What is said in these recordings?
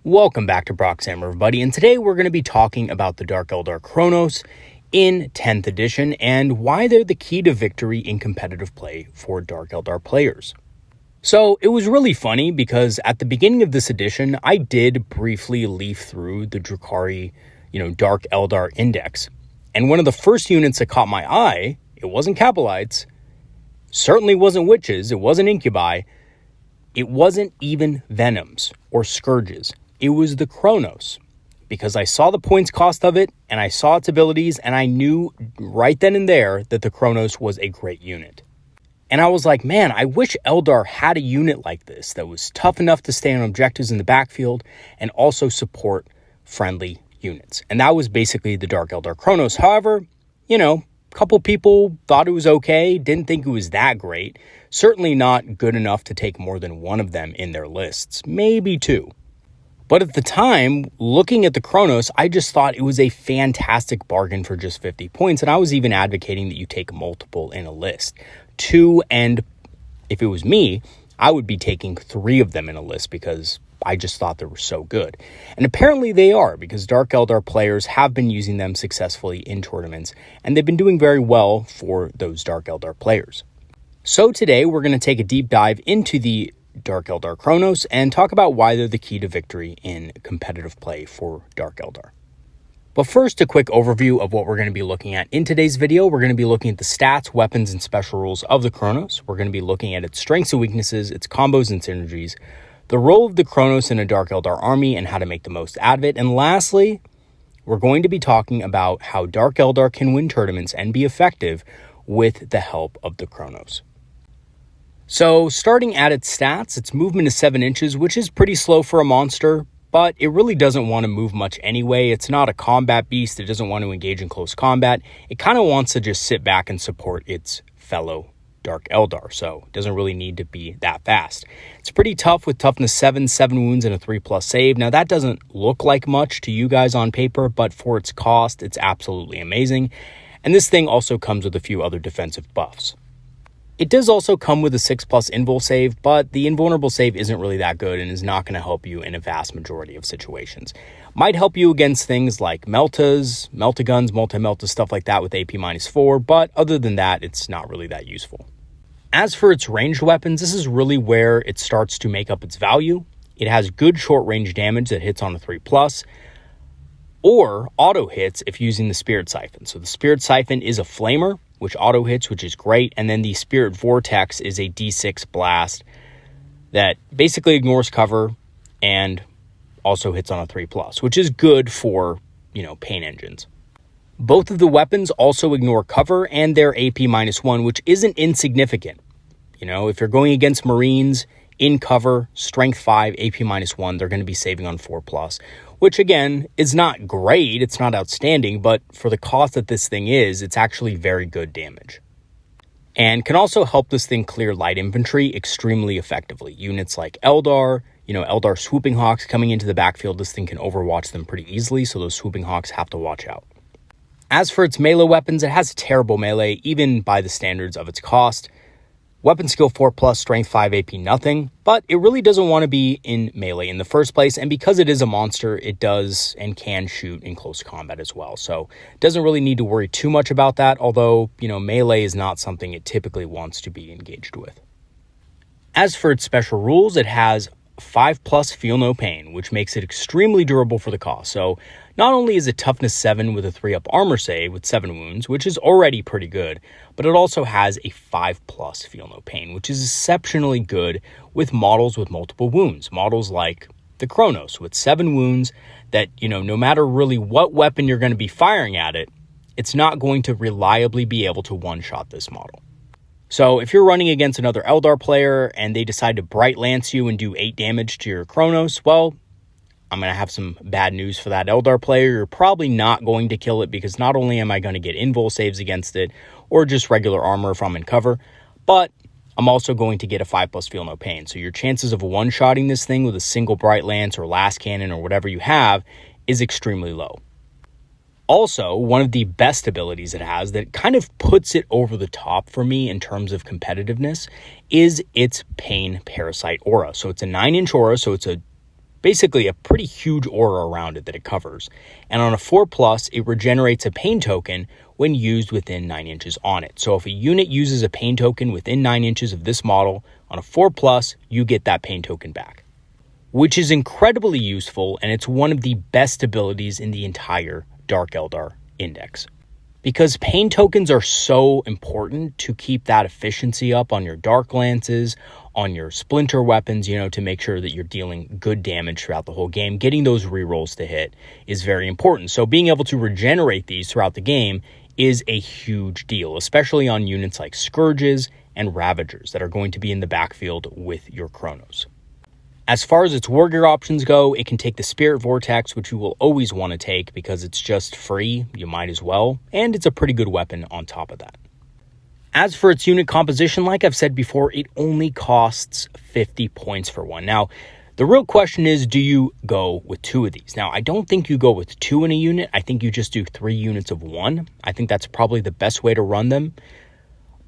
Welcome back to Proxy, everybody, and today we're going to be talking about the Dark Eldar Cronos in 10th edition and why they're the key to victory in competitive play for Dark Eldar players. So it was really funny because at the beginning of this edition, I did briefly leaf through the Druhkari, Dark Eldar index. And one of the first units that caught my eye, it wasn't Capelites, certainly wasn't Witches, it wasn't Incubi, it wasn't even Venoms or Scourges. It was the Cronos, because I saw the points cost of it, and I saw its abilities, and I knew right then and there that the Cronos was a great unit. And I was like, man, I wish Eldar had a unit like this that was tough enough to stay on objectives in the backfield and also support friendly units. And that was basically the Dark Eldar Cronos. However, a couple people thought it was okay, didn't think it was that great. Certainly not good enough to take more than one of them in their lists, maybe two. But at the time, looking at the Cronos, I just thought it was a fantastic bargain for just 50 points. And I was even advocating that you take multiple in a list. 2, and if it was me, I would be taking 3 of them in a list because I just thought they were so good. And apparently they are, because Dark Eldar players have been using them successfully in tournaments, and they've been doing very well for those Dark Eldar players. So today we're going to take a deep dive into the Dark Eldar Cronos and talk about why they're the key to victory in competitive play for Dark Eldar. But first, a quick overview of what we're going to be looking at in today's video. We're going to be looking at the stats, weapons, and special rules of the Cronos. We're going to be looking at its strengths and weaknesses, its combos and synergies, the role of the Cronos in a Dark Eldar army and how to make the most out of it. And lastly, we're going to be talking about how Dark Eldar can win tournaments and be effective with the help of the Cronos. So starting at its stats, its movement is 7 inches, which is pretty slow for a monster, but it really doesn't want to move much anyway. It's not a combat beast. It doesn't want to engage in close combat. It kind of wants to just sit back and support its fellow Dark Eldar, so it doesn't really need to be that fast. It's pretty tough with toughness 7, 7 wounds, and a 3+ save. Now that doesn't look like much to you guys on paper, but for its cost, it's absolutely amazing. And this thing also comes with a few other defensive buffs. It does also come with a 6+ invul save, but the invulnerable save isn't really that good and is not going to help you in a vast majority of situations. Might help you against things like Meltas, Meltaguns, Multi-Melta, stuff like that with AP -4, but other than that, it's not really that useful. As for its ranged weapons, this is really where it starts to make up its value. It has good short-range damage that hits on a 3+, or auto hits if using the Spirit Siphon. So the Spirit Siphon is a flamer, which auto hits, which is great. And then the Spirit Vortex is a D6 blast that basically ignores cover and also hits on a 3+, which is good for, pain engines. Both of the weapons also ignore cover and they're AP -1, which isn't insignificant. If you're going against Marines in cover, strength 5, AP -1, they're going to be saving on 4+, which again is not great. It's not outstanding, but for the cost that this thing is, it's actually very good damage. And can also help this thing clear light infantry extremely effectively. Units like Eldar, Eldar Swooping Hawks coming into the backfield, this thing can overwatch them pretty easily, so those Swooping Hawks have to watch out. As for its melee weapons, it has terrible melee, even by the standards of its cost. Weapon skill 4+, strength 5, AP nothing, but it really doesn't want to be in melee in the first place, and because it is a monster, it does and can shoot in close combat as well, so it doesn't really need to worry too much about that, although, melee is not something it typically wants to be engaged with. As for its special rules, it has 5+ Feel No Pain, which makes it extremely durable for the cost. So not only is it toughness 7 with a 3+ armor save with 7 wounds, which is already pretty good, but it also has a 5+ Feel No Pain, which is exceptionally good with models with multiple wounds. Models like the Cronos with 7 wounds that, no matter really what weapon you're going to be firing at it, it's not going to reliably be able to one-shot this model. So if you're running against another Eldar player and they decide to Bright Lance you and do 8 damage to your Cronos, well, I'm going to have some bad news for that Eldar player. You're probably not going to kill it because not only am I going to get invul saves against it or just regular armor if I'm in cover, but I'm also going to get a 5+ Feel No Pain. So your chances of one-shotting this thing with a single Bright Lance or Last Cannon or whatever you have is extremely low. Also, one of the best abilities it has that kind of puts it over the top for me in terms of competitiveness is its Pain Parasite Aura. So it's a 9-inch aura, so it's a basically a pretty huge aura around it that it covers. And on a 4+, it regenerates a pain token when used within 9 inches on it. So if a unit uses a pain token within 9 inches of this model, on a 4+, you get that pain token back, which is incredibly useful, and it's one of the best abilities in the entire Dark Eldar index. Because pain tokens are so important to keep that efficiency up on your Dark Lances, on your Splinter weapons, to make sure that you're dealing good damage throughout the whole game. Getting those rerolls to hit is very important. So being able to regenerate these throughout the game is a huge deal, especially on units like Scourges and Ravagers that are going to be in the backfield with your Cronos. As far as its war gear options go, it can take the Spirit Vortex, which you will always want to take because it's just free, you might as well, and it's a pretty good weapon on top of that. As for its unit composition, like I've said before, it only costs 50 points for one. Now, the real question is, do you go with 2 of these? Now, I don't think you go with 2 in a unit. I think you just do 3 units of 1. I think that's probably the best way to run them.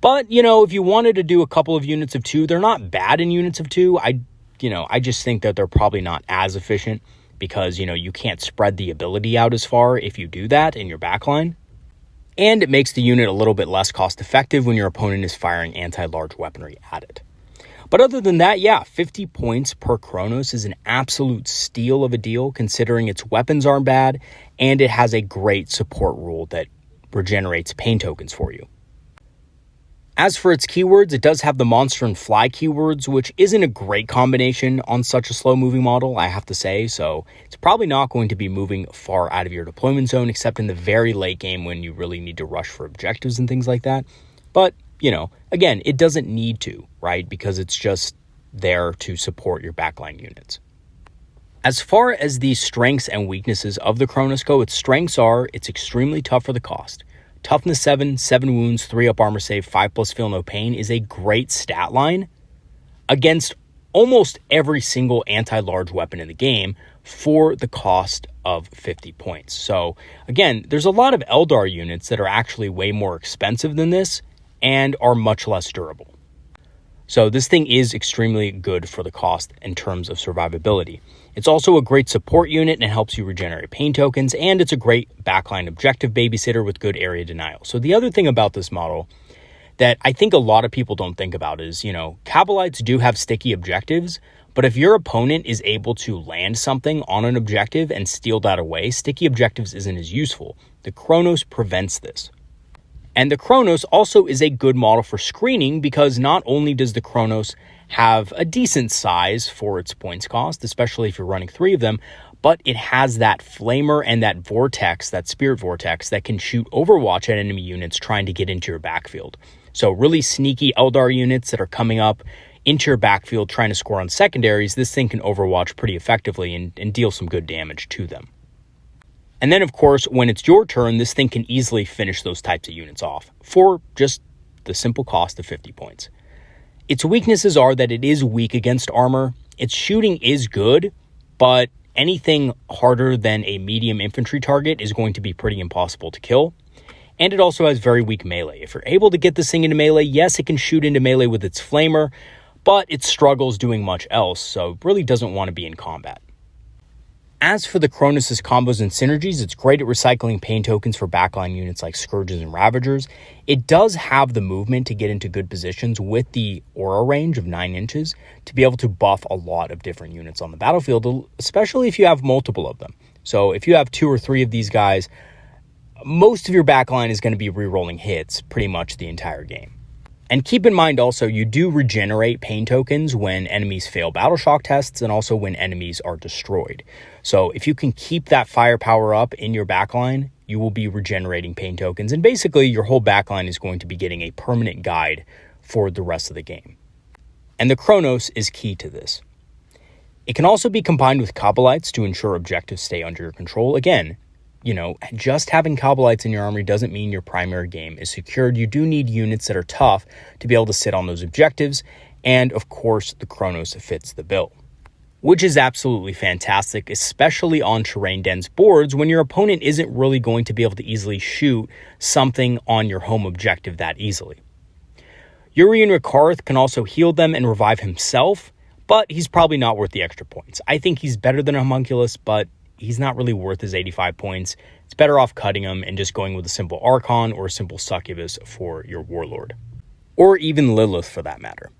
But, if you wanted to do a couple of units of 2, they're not bad in units of 2. I just think that they're probably not as efficient because, you can't spread the ability out as far if you do that in your backline. And it makes the unit a little bit less cost effective when your opponent is firing anti-large weaponry at it. But other than that, 50 points per Cronos is an absolute steal of a deal considering its weapons aren't bad and it has a great support rule that regenerates pain tokens for you. As for its keywords, it does have the monster and fly keywords, which isn't a great combination on such a slow-moving model, I have to say, so it's probably not going to be moving far out of your deployment zone, except in the very late game when you really need to rush for objectives and things like that. But, again, it doesn't need to, right? Because it's just there to support your backline units. As far as the strengths and weaknesses of the Cronos go, its strengths are it's extremely tough for the cost. Toughness 7, 7 wounds, 3 up armor save, 5+ feel no pain is a great stat line against almost every single anti-large weapon in the game for the cost of 50 points. So again, there's a lot of Eldar units that are actually way more expensive than this and are much less durable. So this thing is extremely good for the cost in terms of survivability. It's also a great support unit and it helps you regenerate pain tokens, and it's a great backline objective babysitter with good area denial. So the other thing about this model that I think a lot of people don't think about is, Kabalites do have sticky objectives, but if your opponent is able to land something on an objective and steal that away, sticky objectives isn't as useful. The Cronos prevents this. And the Cronos also is a good model for screening because not only does the Cronos have a decent size for its points cost, especially if you're running 3 of them, but it has that flamer and that vortex, that spirit vortex that can shoot overwatch at enemy units trying to get into your backfield. So really sneaky Eldar units that are coming up into your backfield trying to score on secondaries, this thing can overwatch pretty effectively and deal some good damage to them. And then, of course, when it's your turn, this thing can easily finish those types of units off for just the simple cost of 50 points. Its weaknesses are that it is weak against armor. Its shooting is good, but anything harder than a medium infantry target is going to be pretty impossible to kill. And it also has very weak melee. If you're able to get this thing into melee, yes, it can shoot into melee with its flamer, but it struggles doing much else, so it really doesn't want to be in combat. As for the Cronos' combos and synergies, it's great at recycling pain tokens for backline units like Scourges and Ravagers. It does have the movement to get into good positions with the aura range of 9 inches to be able to buff a lot of different units on the battlefield, especially if you have multiple of them. So if you have 2 or 3 of these guys, most of your backline is going to be re-rolling hits pretty much the entire game. And keep in mind also, you do regenerate pain tokens when enemies fail battle shock tests and also when enemies are destroyed. So if you can keep that firepower up in your backline, you will be regenerating pain tokens. And basically your whole backline is going to be getting a permanent guide for the rest of the game. And the Cronos is key to this. It can also be combined with Kabalites to ensure objectives stay under your control. Again, just having Kabalites in your armory doesn't mean your primary game is secured. You do need units that are tough to be able to sit on those objectives. And of course, the Cronos fits the bill, which is absolutely fantastic, especially on terrain dense boards when your opponent isn't really going to be able to easily shoot something on your home objective that easily. Yuri and Rikarth can also heal them and revive himself, but he's probably not worth the extra points. I think he's better than a homunculus, but he's not really worth his 85 points. It's better off cutting him and just going with a simple Archon or a simple Succubus for your Warlord. Or even Lilith for that matter.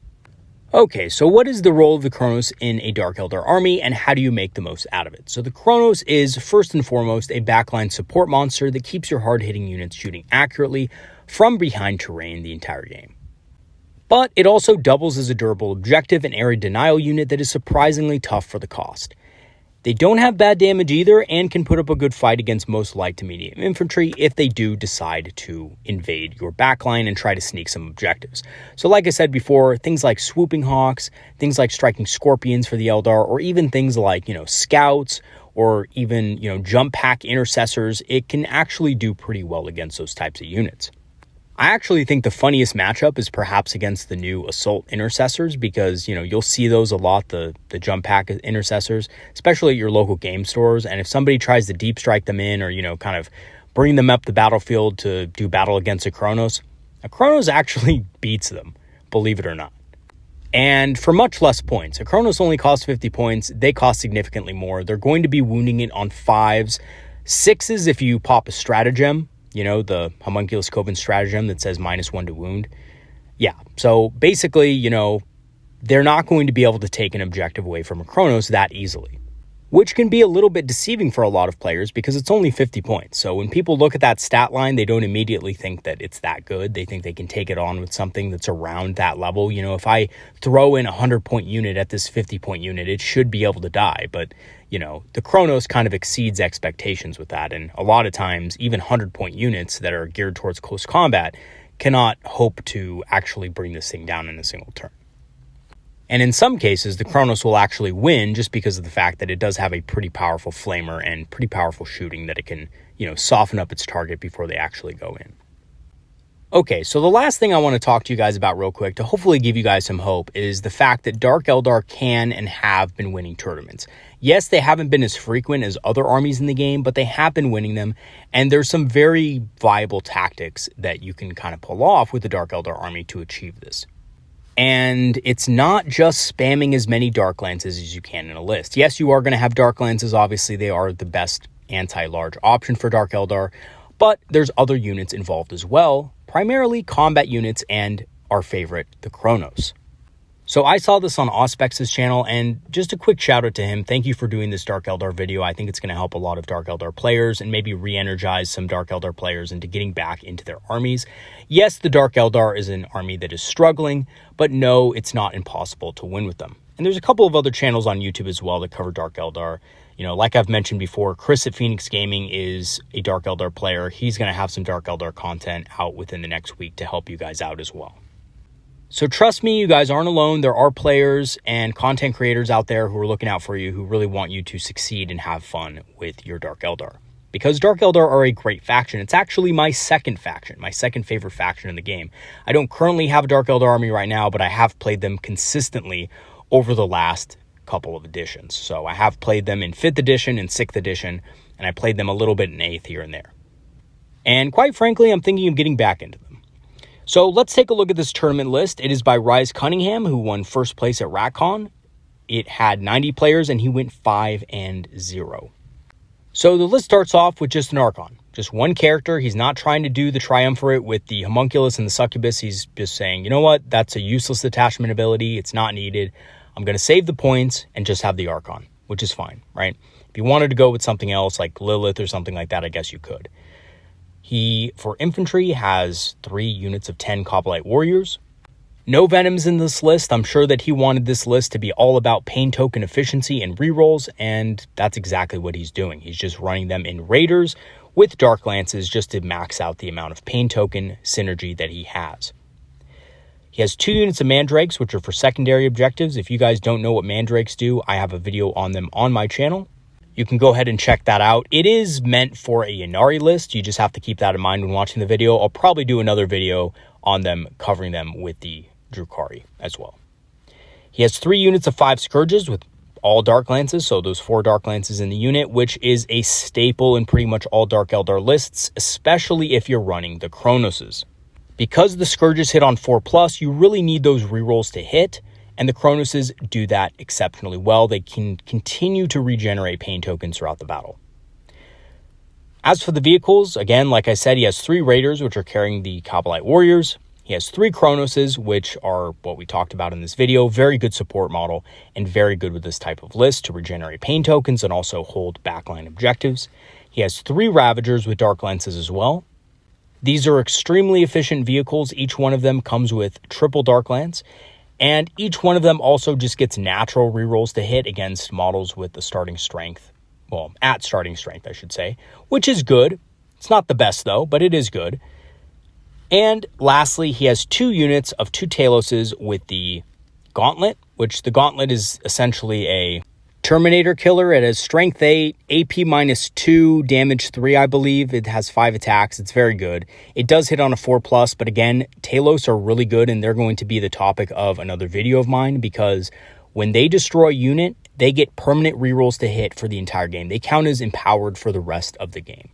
Okay, so what is the role of the Cronos in a Dark Eldar army, and how do you make the most out of it? So the Cronos is, first and foremost, a backline support monster that keeps your hard-hitting units shooting accurately from behind terrain the entire game. But it also doubles as a durable objective and area denial unit that is surprisingly tough for the cost. They don't have bad damage either and can put up a good fight against most light to medium infantry if they do decide to invade your backline and try to sneak some objectives. So like I said before, things like swooping hawks, things like striking scorpions for the Eldar, or even things like, scouts or even, jump pack intercessors, it can actually do pretty well against those types of units. I actually think the funniest matchup is perhaps against the new assault intercessors because, you'll see those a lot, the jump pack intercessors, especially at your local game stores. And if somebody tries to deep strike them in or, kind of bring them up the battlefield to do battle against a Cronos actually beats them, believe it or not. And for much less points. A Cronos only costs 50 points. They cost significantly more. They're going to be wounding it on 5s, 6s if you pop a stratagem. The Homunculus Coven stratagem that says -1 to wound. Yeah, so basically, they're not going to be able to take an objective away from a Cronos that easily, which can be a little bit deceiving for a lot of players because it's only 50 points. So when people look at that stat line, they don't immediately think that it's that good. They think they can take it on with something that's around that level. If I throw in a 100-point unit at this 50-point unit, it should be able to die. But, the Cronos kind of exceeds expectations with that. And a lot of times, even 100-point units that are geared towards close combat cannot hope to actually bring this thing down in a single turn. And in some cases, the Cronos will actually win just because of the fact that it does have a pretty powerful flamer and pretty powerful shooting that it can, soften up its target before they actually go in. Okay, so the last thing I want to talk to you guys about real quick to hopefully give you guys some hope is the fact that Dark Eldar can and have been winning tournaments. Yes, they haven't been as frequent as other armies in the game, but they have been winning them, and there's some very viable tactics that you can kind of pull off with the Dark Eldar army to achieve this. And it's not just spamming as many Dark Lances as you can in a list. Yes, you are going to have Dark Lances. Obviously, they are the best anti-large option for Dark Eldar, but there's other units involved as well, primarily combat units and our favorite, the Cronos. So I saw this on Auspex's channel, and just a quick shout out to him. Thank you for doing this Dark Eldar video. I think it's going to help a lot of Dark Eldar players and maybe re-energize some Dark Eldar players into getting back into their armies. Yes, the Dark Eldar is an army that is struggling, but no, it's not impossible to win with them. And there's a couple of other channels on YouTube as well that cover Dark Eldar. Like I've mentioned before, Chris at Phoenix Gaming is a Dark Eldar player. He's going to have some Dark Eldar content out within the next week to help you guys out as well. So trust me, you guys aren't alone. There are players and content creators out there who are looking out for you, who really want you to succeed and have fun with your Dark Eldar. Because Dark Eldar are a great faction. It's actually my second faction, my second favorite faction in the game. I don't currently have a Dark Eldar army right now, but I have played them consistently over the last couple of editions. So I have played them in 5th edition and 6th edition, and I played them a little bit in 8th here and there. And quite frankly, I'm thinking of getting back into them. So let's take a look at this tournament list. It is by Rise Cunningham, who won first place at RatCon. It had 90 players, and he went 5-0. So the list starts off with just an Archon. Just one character. He's not trying to do the Triumvirate with the Homunculus and the Succubus. He's just saying, you know what? That's a useless detachment ability. It's not needed. I'm going to save the points and just have the Archon, which is fine, right? If you wanted to go with something else like Lilith or something like that, I guess you could. He, for infantry, has 3 units of 10 Cobalite Warriors. No Venoms in this list. I'm sure that he wanted this list to be all about pain token efficiency and rerolls, and that's exactly what he's doing. He's just running them in Raiders with Dark Lances just to max out the amount of pain token synergy that he has. He has 2 units of Mandrakes, which are for secondary objectives. If you guys don't know what Mandrakes do, I have a video on them on my channel. You can go ahead and check that out. It is meant for a Ynnari list. You just have to keep that in mind when watching the video. I'll probably do another video on them, covering them with the Druhkari as well. He has 3 units of 5 Scourges with all Dark Lances, so those 4 Dark Lances in the unit, which is a staple in pretty much all Dark Eldar lists, especially if you're running the Cronoses. Because the Scourges hit on 4+, you really need those rerolls to hit, And the Cronoses do that exceptionally well. They can continue to regenerate pain tokens throughout the battle. As for the vehicles, again, like I said, he has 3 Raiders, which are carrying the Kabbalite Warriors. He has 3 Cronoses, which are what we talked about in this video. Very good support model and very good with this type of list to regenerate pain tokens and also hold backline objectives. He has 3 Ravagers with Dark Lenses as well. These are extremely efficient vehicles. Each one of them comes with triple Dark Lance, and each one of them also just gets natural rerolls to hit against models with the starting strength. Well, at starting strength, I should say, which is good. It's not the best, though, but it is good. And lastly, he has 2 units of 2 Taloses with the Gauntlet, which the Gauntlet is essentially a Terminator killer. It has strength 8, AP -2, damage 3, I believe. It has 5 attacks. It's very good. It does hit on a 4+, but again, Talos are really good, and they're going to be the topic of another video of mine because when they destroy a unit, they get permanent rerolls to hit for the entire game. They count as empowered for the rest of the game.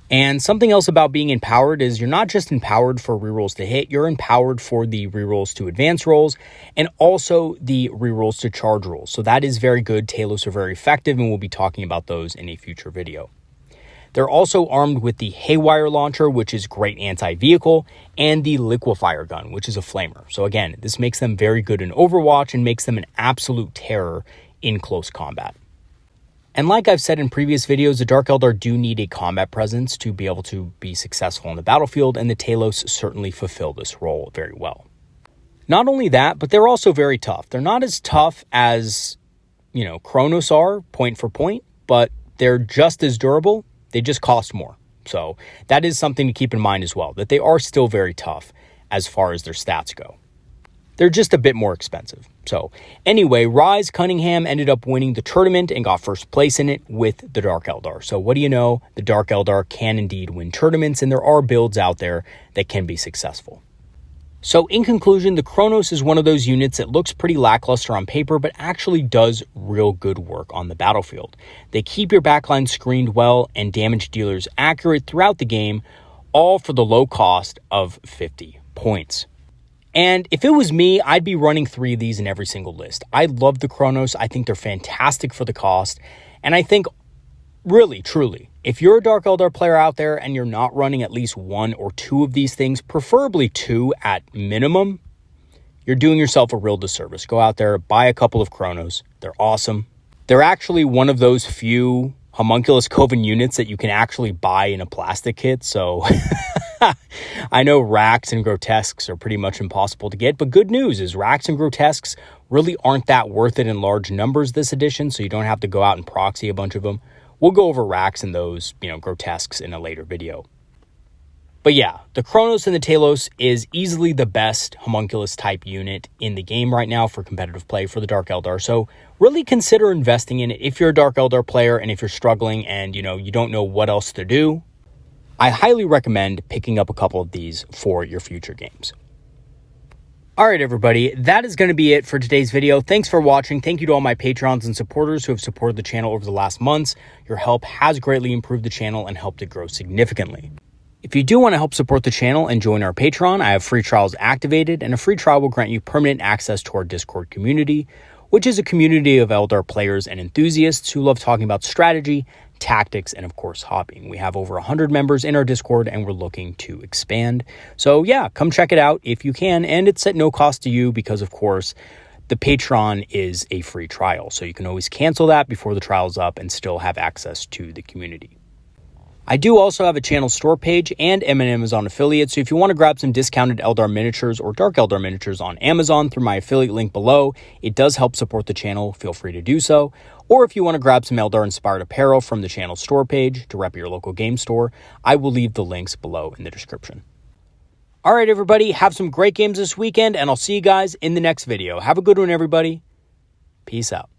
And something else about being empowered is you're not just empowered for rerolls to hit, you're empowered for the rerolls to advance rolls and also the rerolls to charge rolls. So that is very good. Talos are very effective, and we'll be talking about those in a future video. They're also armed with the Haywire Launcher, which is great anti-vehicle, and the Liquefier Gun, which is a flamer. So again, this makes them very good in Overwatch and makes them an absolute terror in close combat. And like I've said in previous videos, the Dark Eldar do need a combat presence to be able to be successful on the battlefield, and the Talos certainly fulfill this role very well. Not only that, but they're also very tough. They're not as tough as, Cronos are, point for point, but they're just as durable. They just cost more. So that is something to keep in mind as well, that they are still very tough as far as their stats go. They're just a bit more expensive. So anyway, Rise Cunningham ended up winning the tournament and got first place in it with the Dark Eldar. So what do you know? The Dark Eldar can indeed win tournaments, and there are builds out there that can be successful. So in conclusion, the Cronos is one of those units that looks pretty lackluster on paper, but actually does real good work on the battlefield. They keep your backline screened well and damage dealers accurate throughout the game, all for the low cost of 50 points. And if it was me, I'd be running 3 of these in every single list. I love the Cronos. I think they're fantastic for the cost. And I think, really, truly, if you're a Dark Eldar player out there and you're not running at least 1 or 2 of these things, preferably 2 at minimum, you're doing yourself a real disservice. Go out there, buy a couple of Cronos. They're awesome. They're actually one of those few Homunculus Coven units that you can actually buy in a plastic kit. So I know Racks and Grotesques are pretty much impossible to get, but good news is Racks and Grotesques really aren't that worth it in large numbers this edition, so you don't have to go out and proxy a bunch of them. We'll go over Racks and those, Grotesques in a later video. But yeah, the Cronos and the Talos is easily the best Homunculus type unit in the game right now for competitive play for the Dark Eldar. So really consider investing in it if you're a Dark Eldar player and if you're struggling and, you don't know what else to do. I highly recommend picking up a couple of these for your future games. All right, everybody, that is going to be it for today's video. Thanks for watching. Thank you to all my patrons and supporters who have supported the channel over the last months. Your help has greatly improved the channel and helped it grow significantly. If you do want to help support the channel and join our Patreon, I have free trials activated, and a free trial will grant you permanent access to our Discord community, which is a community of Eldar players and enthusiasts who love talking about strategy, tactics, and of course hobbying. We have over 100 members in our Discord, and we're looking to expand. So yeah, come check it out if you can, and it's at no cost to you because of course the Patreon is a free trial, so you can always cancel that before the trial's up and still have access to the community. I do also have a channel store page and an Amazon affiliate, so if you want to grab some discounted Eldar miniatures or Dark Eldar miniatures on Amazon through my affiliate link below, it does help support the channel, feel free to do so. Or if you want to grab some Eldar-inspired apparel from the channel store page to rep your local game store, I will leave the links below in the description. All right, everybody, have some great games this weekend, and I'll see you guys in the next video. Have a good one, everybody. Peace out.